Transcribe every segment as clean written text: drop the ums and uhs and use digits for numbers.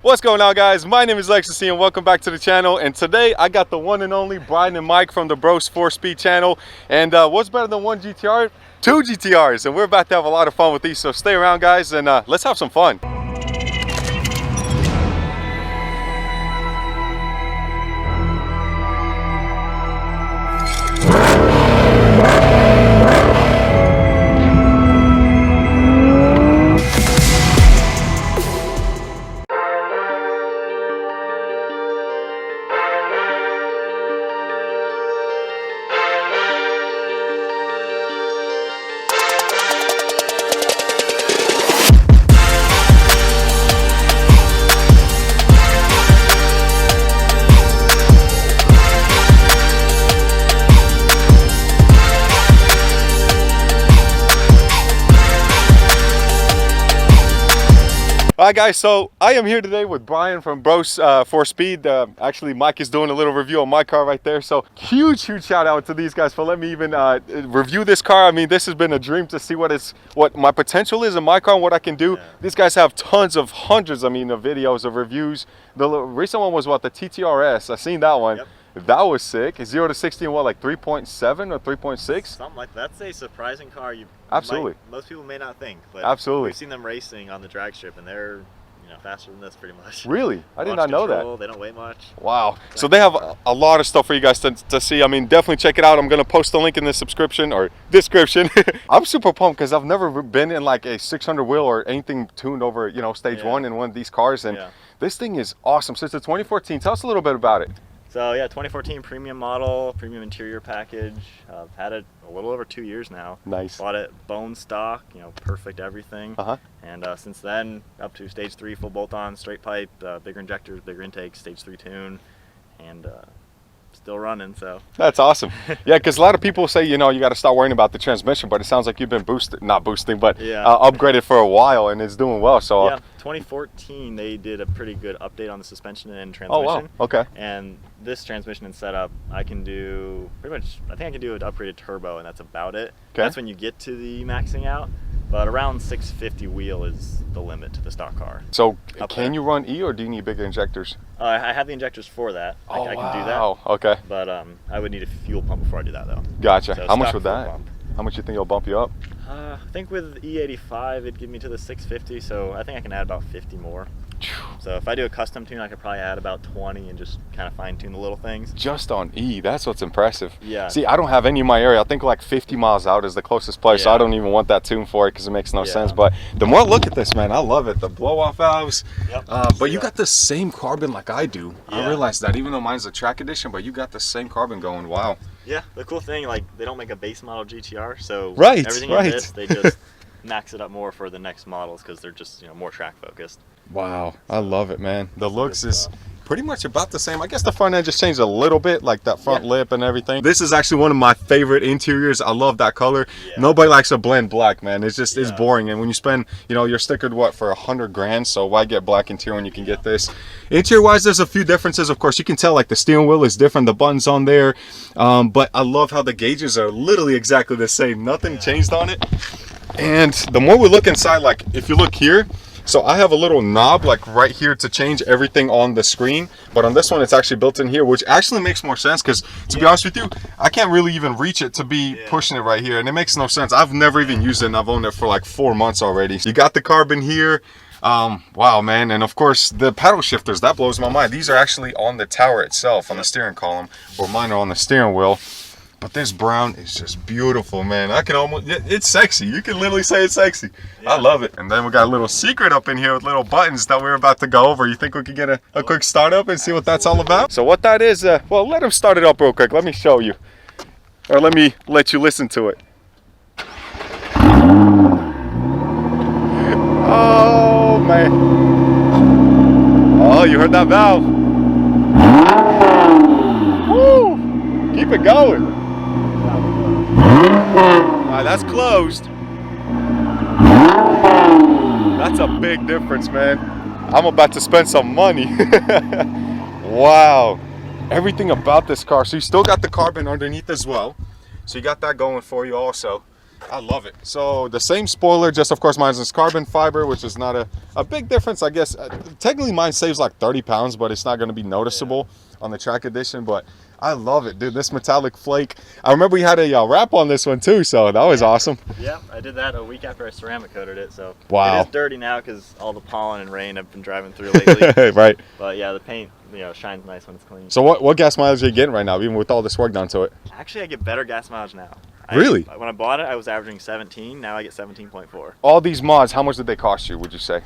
What's going on, guys? My name is Lextasy and welcome back to the channel. And today I got the one and only Brian and Mike from the Brosfourrspeed channel. And what's better than one GTR? Two GTRs, and we're about to have a lot of fun with these. So stay around, guys, and let's have some fun. Alright, guys, so I am here today with Brian from Brosfourrspeed. Actually, Mike is doing a little review on my car right there. So huge shout out to these guys for letting me even review this car. I mean, this has been a dream to see what my potential is in my car and what I can do. Yeah. These guys have hundreds of videos of reviews. The recent one was what, the TTRS. I seen that one. Yep. That was sick. 0 to 60 in what, like 3.7 or 3.6? Something like that. That's a surprising car. Absolutely. Most people may not think, but absolutely. We've seen them racing on the drag strip, and they're faster than this pretty much. Really? I did not know that. They don't weigh much. Wow. So they have a lot of stuff for you guys to see. I mean, definitely check it out. I'm going to post a link in the description. I'm super pumped because I've never been in like a 600 wheel or anything tuned over, stage one in one of these cars. And this thing is awesome. Since the 2014, tell us a little bit about it. So yeah, 2014 premium model, premium interior package. I've had it a little over 2 years now. Nice. Bought it bone stock, perfect everything. And since then, up to stage 3 full bolt-on, straight pipe, bigger injectors, bigger intakes, stage 3 tune, and still running. So that's awesome. Yeah, because a lot of people say you got to start worrying about the transmission, but it sounds like you've been upgraded for a while and it's doing well. So yeah, 2014 they did a pretty good update on the suspension and transmission. Oh wow. Okay. And this transmission and setup, I can do pretty much. I think I can do an upgraded turbo, and that's about it. Okay. That's when you get to the maxing out. But around 650 wheel is the limit to the stock car. So can you run E, or do you need bigger injectors? I have the injectors for that. I can do that. Oh, okay. But I would need a fuel pump before I do that, though. Gotcha. So how much would that? Pump. How much you think it'll bump you up? I think with E85, it'd give me to the 650. So I think I can add about 50 more. So if I do a custom tune, I could probably add about 20 and just kind of fine tune the little things. Just on E, that's what's impressive. Yeah. See, I don't have any in my area. I think like 50 miles out is the closest place, so I don't even want that tune for it because it makes no sense. But the more I look at this, man, I love it. The blow-off valves. Yep. But you got the same carbon like I do. I realized that, even though mine's a track edition, but you got the same carbon going. Wow. Yeah, the cool thing, like, they don't make a base model GTR, so everything in this, they just max it up more for the next models because they're just more track focused. Wow, I love it, man. The looks is pretty much about the same. I guess the front end just changed a little bit, like that front lip and everything. This is actually one of my favorite interiors. I love that color. Nobody likes a blend black, man. It's just it's boring. And when you spend you're stickered for 100 grand, so why get black interior when you can get this? Interior wise, there's a few differences. Of course, you can tell like the steering wheel is different, the buttons on there, but I love how the gauges are literally exactly the same. Nothing changed on it. And the more we look inside, like if you look here, so I have a little knob like right here to change everything on the screen, but on this one it's actually built in here, which actually makes more sense because, to be honest with you, I can't really even reach it to be pushing it right here, and it makes no sense. I've never even used it, and I've owned it for like 4 months already. You got the carbon here. Wow, man. And of course the paddle shifters, that blows my mind. These are actually on the tower itself, on the steering column, or mine are on the steering wheel. But this brown is just beautiful, man. I can almost, it's sexy. You can literally say it's sexy. I love it. And then we got a little secret up in here with little buttons that we're about to go over. You think we could get a quick start up and see what that's all about? So what that is, well, let him start it up real quick. Let me show you. Or let me let you listen to it. Oh, man. Oh, you heard that valve. Woo! Keep it going. Alright, that's closed. That's a big difference, man. I'm about to spend some money. Wow. Everything about this car. So you still got the carbon underneath as well. So you got that going for you also. I love it. So the same spoiler, just of course mine is carbon fiber, which is not a big difference, I guess. Technically mine saves like 30 pounds, but it's not going to be noticeable on the track edition. But I love it, dude. This metallic flake. I remember we had a wrap on this one too, so that was awesome. Yeah, I did that a week after I ceramic coated it, so wow. It is dirty now because all the pollen and rain I've been driving through lately. Right. But yeah, the paint, shines nice when it's clean. So what gas mileage are you getting right now, even with all this work done to it? Actually, I get better gas mileage now. Really? When I bought it, I was averaging 17. Now I get 17.4. All these mods, how much did they cost you, would you say?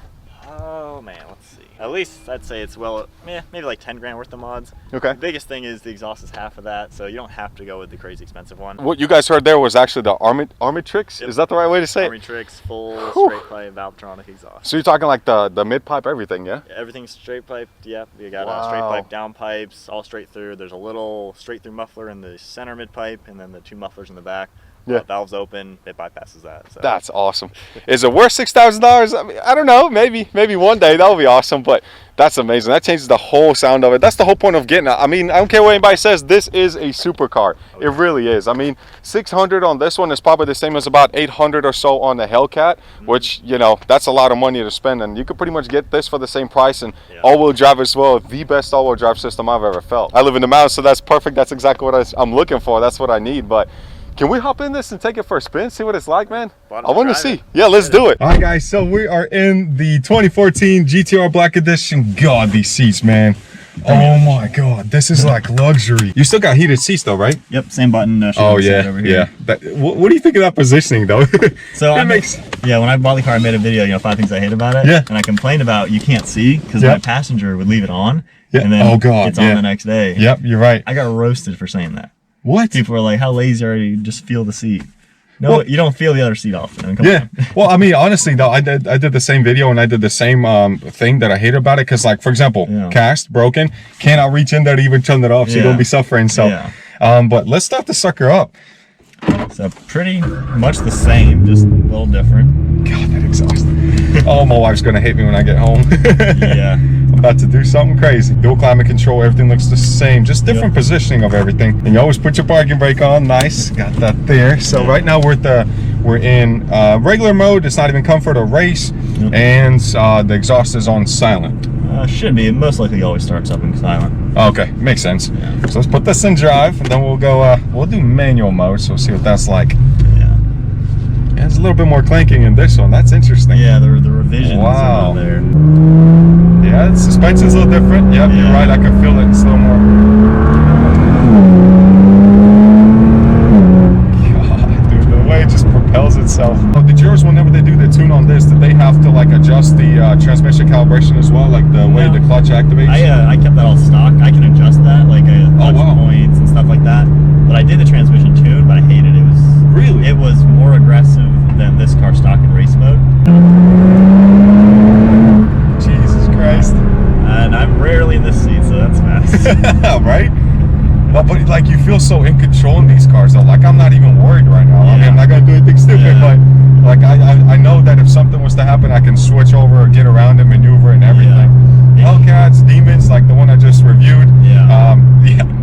Oh man, let's see. At least I'd say it's maybe like 10 grand worth of mods. Okay. The biggest thing is the exhaust is half of that, so you don't have to go with the crazy expensive one. What you guys heard there was actually the Armitrix. Yep. Is that the right way to say it? Armitrix, full straight pipe Valvetronic exhaust. So you're talking like the mid pipe, everything, yeah? Everything's straight pipe. Yep. You got Wow. straight pipe down pipes, all straight through. There's a little straight through muffler in the center mid pipe, and then the 2 mufflers in the back. Yeah. Valves open, it bypasses that. So. That's awesome. Is it worth $6,000? I mean, I don't know. Maybe one day that would be awesome. But that's amazing. That changes the whole sound of it. That's the whole point of getting it. I mean, I don't care what anybody says. This is a supercar. It really is. I mean, 600 on this one is probably the same as about 800 or so on the Hellcat, which that's a lot of money to spend. And you could pretty much get this for the same price and all-wheel drive as well. The best all-wheel drive system I've ever felt. I live in the mountains, so that's perfect. That's exactly what I'm looking for. That's what I need. But can we hop in this and take it for a spin, see what it's like, man? I want to see. Yeah, let's do it. All right, guys, so we are in the 2014 GTR Black Edition. God, these seats, man. Oh my God, this is like luxury. You still got heated seats though, right? Yep, same button. Oh yeah, over here. Yeah. What do you think of that positioning though? So when I bought the car, I made a video, 5 things I hate about it. Yeah. And I complained about you can't see because my passenger would leave it on. Yeah. And then it's on the next day. Yep, you're right. I got roasted for saying that. What? People are like, how lazy are you? Just feel the seat. No, you don't feel the other seat often. Come on. Well, I mean, honestly though, I did the same video and I did the same thing that I hate about it. Cause like, for example, cast, broken, cannot reach in there to even turn it off. So you're gonna be suffering. So, but let's start the sucker up. So pretty much the same, just a little different. God, that exhaust. Oh, my wife's gonna hate me when I get home. Yeah. I'm about to do something crazy. Dual climate control, everything looks the same. Just different positioning of everything. And you always put your parking brake on. Nice, got that there. So right now we're in regular mode. It's not even comfort or race. And the exhaust is on silent. Should be. It most likely always starts up in silent. Okay, makes sense. Yeah. So let's put this in drive, and then we'll go. We'll do manual mode, so we'll see what that's like. Yeah. There's a little bit more clanking in this one. That's interesting. Yeah, the revisions are there. Yeah, the suspension's a little different. Yep, you're right. I can feel it. It's a little more. God, dude, the way it just propels itself. Oh, did yours, whenever they do the tune on this, did they have to like adjust the transmission calibration as well, like the way the clutch activates? I kept that all stock. I can adjust that, like clutch points and stuff like that. But I did the transmission tune, but I hated it. It was more aggressive than this car stock in race mode. Jesus Christ. And I'm rarely in this seat, so that's fast. Right? But like you feel so in control in these cars though. Like I'm not even worried right now. I mean, I'm not gonna do anything stupid, but like I know that if something was to happen, I can switch over or get around and maneuver and everything. Hellcats, Demons, like the one I just reviewed.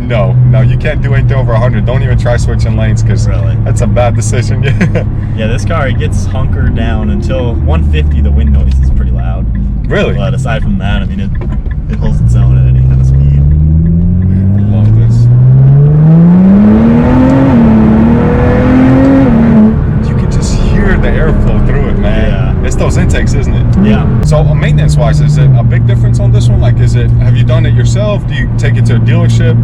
No, you can't do anything over 100. Don't even try switching lanes because that's a bad decision. Yeah, this car, it gets hunkered down until 150. The wind noise is pretty loud. Really? But aside from that, I mean, it holds its own at any kind of speed. I love this. You can just hear the airflow through it, man. Yeah. It's those intakes, isn't it? Yeah. So maintenance-wise, is it a big difference on this one? Like, have you done it yourself? Do you take it to a dealership?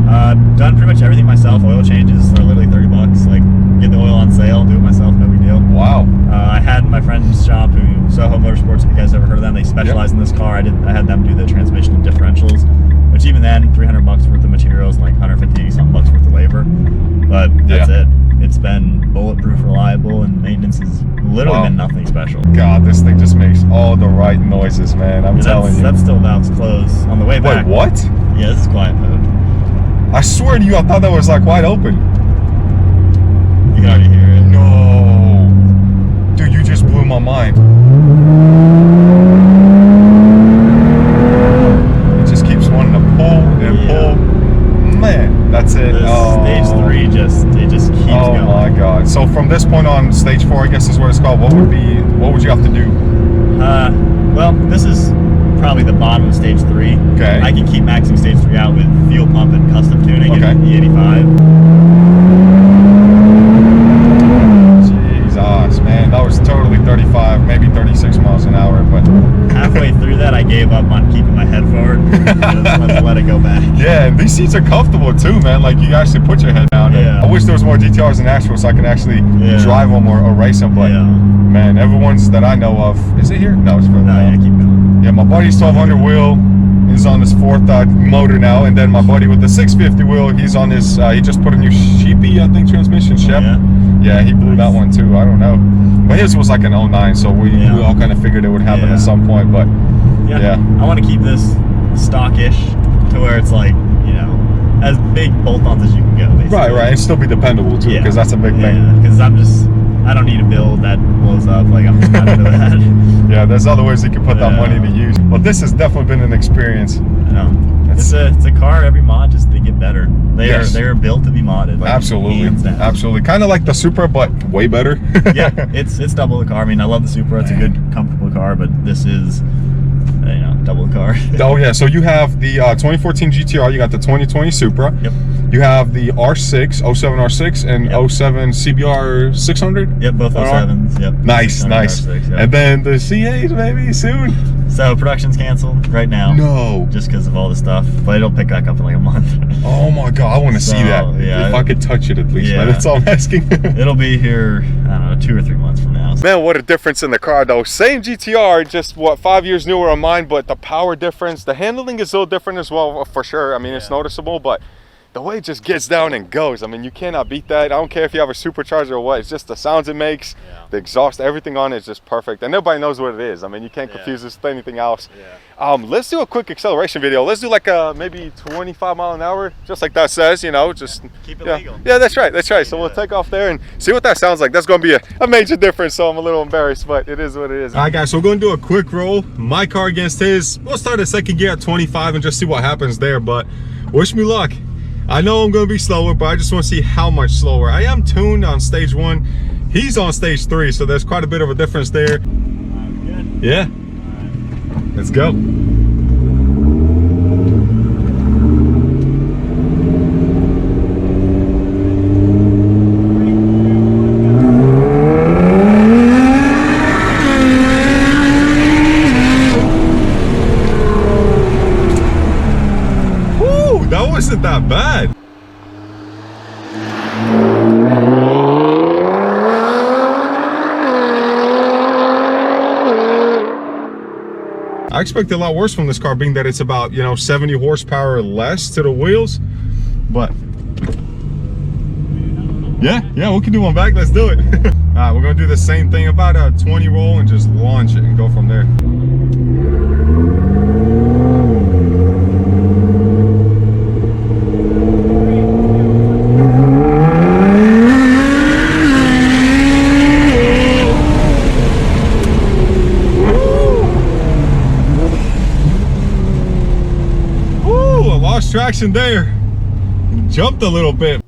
Done pretty much everything myself. Oil changes are literally $30. Like, get the oil on sale, do it myself, no big deal. Wow. I had my friend's shop, Soho Motorsports, if you guys ever heard of them, they specialize in this car. I had them do the transmission and differentials, which even then, $300 worth of materials and like 150 something bucks worth of labor. But that's it. It's been bulletproof, reliable, and maintenance has literally been nothing special. God, this thing just makes all the right noises, man. I'm telling you. That's still valves closed on the way back. Wait, what? Yeah, this is quiet mode. I swear to you, I thought that was like wide open. You can already hear it. No. Dude, you just blew my mind. It just keeps wanting to pull and pull. Man, that's it. Stage 3 it just keeps going. Oh my God. So from this point on, stage 4, I guess is what it's called. What would you have to do? Well, this is probably the bottom of stage 3. Okay. I can keep maxing stage 3 out with fuel pump and custom tuning okay. at E85. Jesus, man, that was totally 35, maybe 36 miles an hour, but halfway through that, I gave up on keeping my head forward. Let's let it go back. Yeah, and these seats are comfortable too, man. Like, you actually put your head down. Yeah. I wish there was more GTRs in Nashville so I can actually drive them or race them, but man, everyone's that I know of, is it here? No, it's further yeah, keep going. Yeah, my buddy's 1200 wheel. He's on his 4th motor now, and then my buddy with the 650 wheel, he's on his, he just put a new Sheepy, I think, transmission, Shep. Yeah, he blew that one too, I don't know. But his was like an 09, so we all kind of figured it would happen at some point, but yeah. I want to keep this stockish to where it's like, you know, as big bolt-ons as you can go, basically. Right, and still be dependable too, because that's a big thing. Because I don't need a build that blows up, like I'm just not into that. Yeah, there's other ways you can put that money to use. But this has definitely been an experience. It's a car. Every mod just they get better. They're built to be modded. Like, absolutely. Kind of like the Supra, but way better. Yeah, it's double the car. I mean, I love the Supra. It's a good, comfortable car, but this is, you know, double the car. Oh yeah. So you have the 2014 GTR. You got the 2020 Supra. Yep. You have the R6, 07 R6, and 07 CBR 600. Yep, both 07s. Yep. Nice. R6, yep. And then the C8 maybe soon. So production's canceled right now. No. Just because of all the stuff, but it'll pick back up in like a month. Oh my God, I want to see that. Yeah. If I could touch it at least, man. That's all I'm asking. It'll be here, I don't know, 2 or 3 months from now. Man, what a difference in the car though. Same GTR, just what, 5 years newer on mine, but the power difference, the handling is a little different as well, for sure. I mean, it's noticeable, but the way it just gets down and goes, I mean, you cannot beat that. I don't care if you have a supercharger or what, it's just the sounds it makes, the exhaust, everything on it is just perfect. And nobody knows what it is. I mean, you can't confuse this with anything else. Let's do a quick acceleration video. Let's do like a maybe 25 mile an hour, just like that says, you know, just keep it legal. Yeah, that's right. So we'll take off there and see what that sounds like. That's going to be a major difference, so I'm a little embarrassed, but it is what it is. All right, guys, so we're going to do a quick roll. My car against his. We'll start at second gear at 25 and just see what happens there, but wish me luck. I know I'm going to be slower, but I just want to see how much slower. I am tuned on stage 1. He's on stage 3, so there's quite a bit of a difference there. Good. Yeah. Right. Let's go. That wasn't that bad. I expect a lot worse from this car, being that it's about, you know, 70 horsepower less to the wheels, but yeah, we can do one back. Let's do it. All right, we're gonna do the same thing, about a 20 roll, and just launch it and go from there. Traction there, jumped a little bit.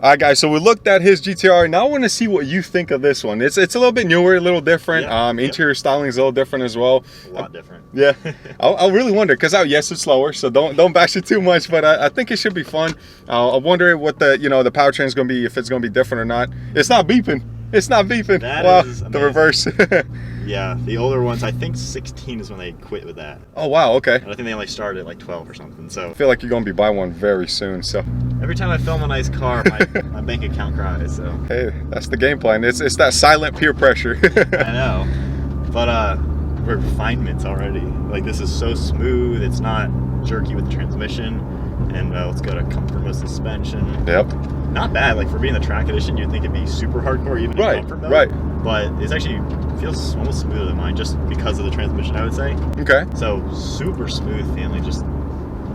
All right, guys, so we looked at his GTR. Now I want to see what you think of this one. It's a little bit newer, a little different. Interior styling is a little different as well. A lot different. Yeah, I really wonder, because yes, it's slower, so don't bash it too much, but I think it should be fun. I wonder what the the powertrain is going to be, if it's going to be different or not. It's not beeping. It's not beeping. That is the reverse. Yeah, the older ones, I think 16 is when they quit with that. Oh wow, okay. And I think they only started at like 12 or something. So I feel like you're gonna be buying one very soon. So every time I film a nice car, my bank account cries. So hey, that's the game plan. It's that silent peer pressure. I know, but refinements already. Like, this is so smooth. It's not jerky with the transmission. And let's go to comfort mode suspension. Yep. Not bad. Like, for being the track edition, you'd think it'd be super hardcore even in comfort mode. Right. But it's actually feels almost smoother than mine, just because of the transmission, I would say. Okay. So super smooth feeling, just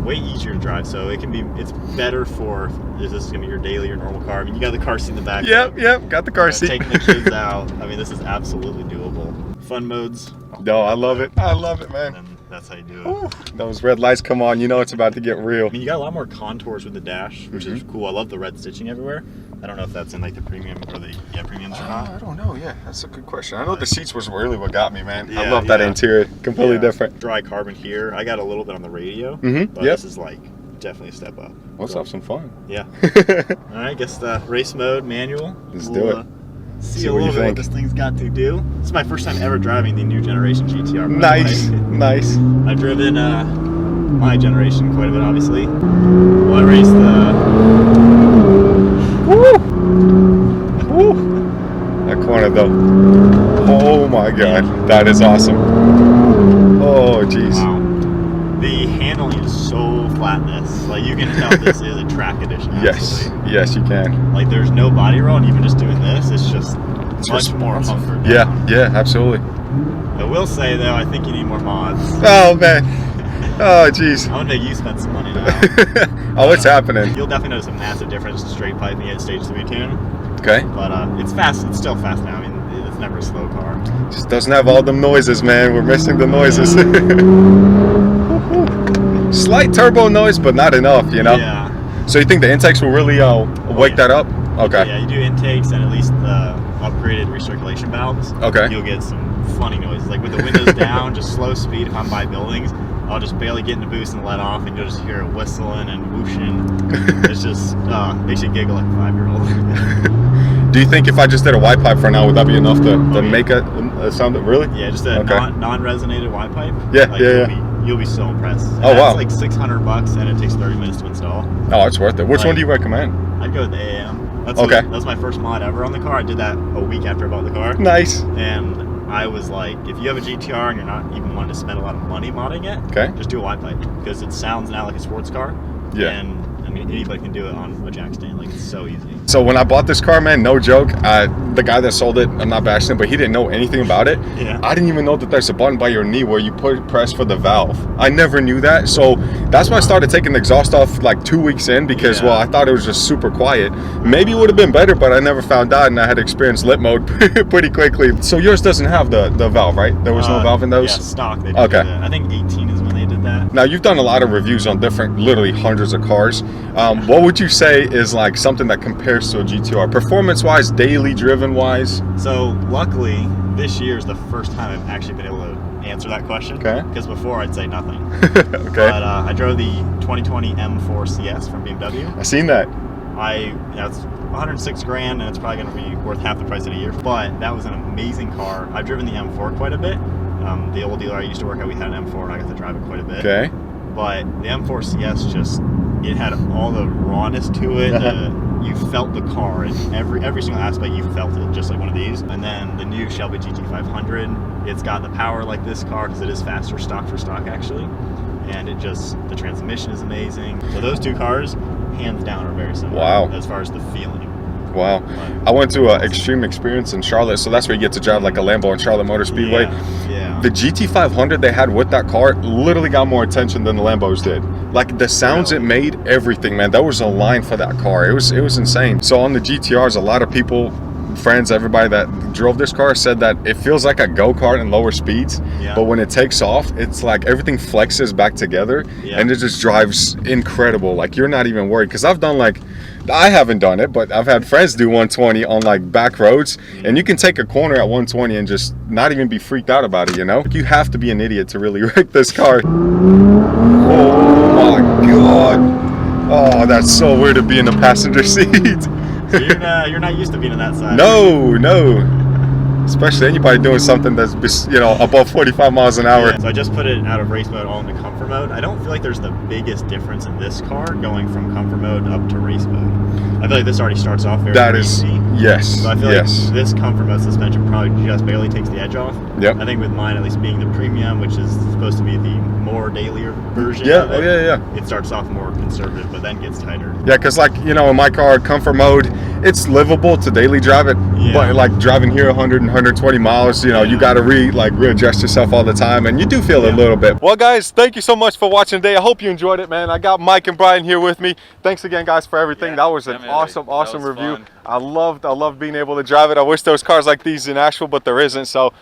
way easier to drive. So it's better for, is this gonna be your daily or normal car? I mean, you got the car seat in the back. Yep, got the car seat. Taking the kids out. I mean, this is absolutely doable. Fun modes. No, I love it. I love it, man. And That's how you do it. Ooh, those red lights come on, you know it's about to get real. I mean, you got a lot more contours with the dash, which is cool. I love the red stitching everywhere. I don't know if that's in like the premium or the premiums or not. I don't know. Yeah, that's a good question. I know the seats was really what got me, man. I Yeah, love that yeah. interior. Completely different. Dry carbon here. I got a little bit on the radio, but Yep. this is like definitely a step up. Let's have some fun. Yeah. All right, I guess the race mode manual. Let's do it. See See a what you little bit think. what this thing's got to do. This is my first time ever driving the new generation GTR. Nice, nice. I've driven my generation quite a bit, obviously. Well, I raced the. Woo! That corner though. Oh my god, that is awesome. Oh jeez. Wow. The handling is so flatness. Like you can tell this is a track edition. Yes, Absolutely. yes you can. Like there's no body roll, and even just doing this, it's just much more comfort. Yeah, yeah, absolutely. I will say though, I think you need more mods. Oh man. Oh jeez. I'm gonna make you spend some money now. Oh, what's happening? You'll definitely notice a massive difference to straight piping at stage 3 tune. Okay. But it's fast. It's still fast now. I mean, it's never a slow car. Just doesn't have all them noises, man. We're missing the noises. Slight turbo noise, but not enough, you know? Yeah. So you think the intakes will really wake that up? Okay. Yeah, you do intakes and at least the upgraded recirculation valves. Okay. You'll get some funny noises. Like with the windows down, just slow speed if I'm by buildings, I'll just barely get in the boost and let off, and you'll just hear it whistling and whooshing. It's just makes you giggle like a 5-year-old. Do you think if I just did a white pipe for now, would that be enough to make a sound? Really? Yeah, just a Okay. non-resonated Y pipe. Yeah, like, yeah. You'll be so impressed. And Oh, wow. That's like $600 and it takes 30 minutes to install. Oh, it's worth it. Which Like- one do you recommend? I'd go with the AM. That's Okay. that was my first mod ever on the car. I did that a week after I bought the car. Nice. And I was like, if you have a GTR and you're not even wanting to spend a lot of money modding it, Okay. just do a Y pipe because it sounds now like a sports car. Yeah. And I mean, anybody can do it on a jack stand. Like it's so easy. So when I bought this car, man, no joke, the guy that sold it, I'm not bashing him, but he didn't know anything about it. Yeah. I didn't even know that there's a button by your knee where you press for the valve. I never knew that. So that's why I started taking the exhaust off like 2 weeks in because, well, I thought it was just super quiet. Maybe it would have been better, but I never found out, and I had experienced lit mode pretty quickly. So yours doesn't have the valve, right? There was no valve in those? Yeah, stock. They did Okay. that. I think 18 is when they did that. Now, you've done a lot of reviews on different, literally hundreds of cars. What would you say is like something that compares to a GTR? Performance-wise, daily driven-wise? So luckily, this year is the first time I've actually been able to answer that question. Okay. Because before I'd say nothing. Okay. But I drove the 2020 M4 CS from BMW. I seen that. It's 106 grand, and it's probably going to be worth half the price in a year. But that was an amazing car. I've driven the M4 quite a bit. The old dealer I used to work at, we had an M4, and I got to drive it quite a bit. Okay. But the M4 CS it had all the rawness to it. You felt the car in every single aspect. You felt it just like one of these. And then the new Shelby GT500, it's got the power like this car because it is faster stock for stock actually. And the transmission is amazing. So those two cars, hands down, are very similar. Wow. As far as the feeling. Wow. I went to Extreme Experience in Charlotte, so that's where you get to drive like a Lambo in Charlotte Motor Speedway. Yeah. The GT500 they had with that car literally got more attention than the Lambos did. Like the sounds it made, everything, man. There was a line for that car. It was insane. So on the GTRs, a lot of people, friends, everybody that drove this car said that it feels like a go-kart in lower speeds. Yeah. But when it takes off, it's like everything flexes back together and it just drives incredible. Like you're not even worried. Because I haven't done it, but I've had friends do 120 on like back roads, and you can take a corner at 120 and just not even be freaked out about it, you know? You have to be an idiot to really wreck this car. Oh my God. Oh, that's so weird to be in the passenger seat. So you're not used to being on that side. No. Especially anybody doing something that's, above 45 miles an hour. Yeah, so I just put it out of race mode all into comfort mode. I don't feel like there's the biggest difference in this car going from comfort mode up to race mode. I feel like this already starts off very easy. Yes. So I feel like this comfort mode suspension probably just barely takes the edge off. Yep. I think with mine at least being the premium, which is supposed to be the more dailier version of it, it starts off more conservative, but then gets tighter. Yeah, because in my car, comfort mode, it's livable to daily drive it, but like driving here 100 and 120 miles, you got to readjust yourself all the time, and you do feel it a little bit. Well, guys, thank you so much for watching today. I hope you enjoyed it, man. I got Mike and Brian here with me. Thanks again, guys, for everything. That was an awesome review. Fun. I loved being able to drive it. I wish there was cars like these in Asheville, but there isn't. So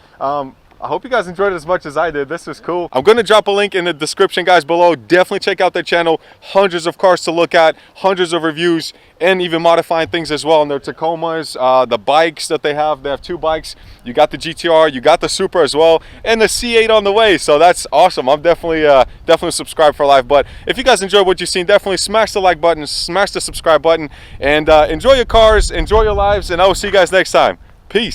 I hope you guys enjoyed it as much as I did. This was cool. I'm going to drop a link in the description, guys, below. Definitely check out their channel. Hundreds of cars to look at, hundreds of reviews, and even modifying things as well in their Tacomas. The bikes that they have 2 bikes. You got the GTR, you got the Supra as well, and the C8 on the way. So that's awesome. I'm definitely subscribed for life. But if you guys enjoyed what you've seen, definitely smash the like button, smash the subscribe button, and enjoy your cars, enjoy your lives, and I will see you guys next time. Peace.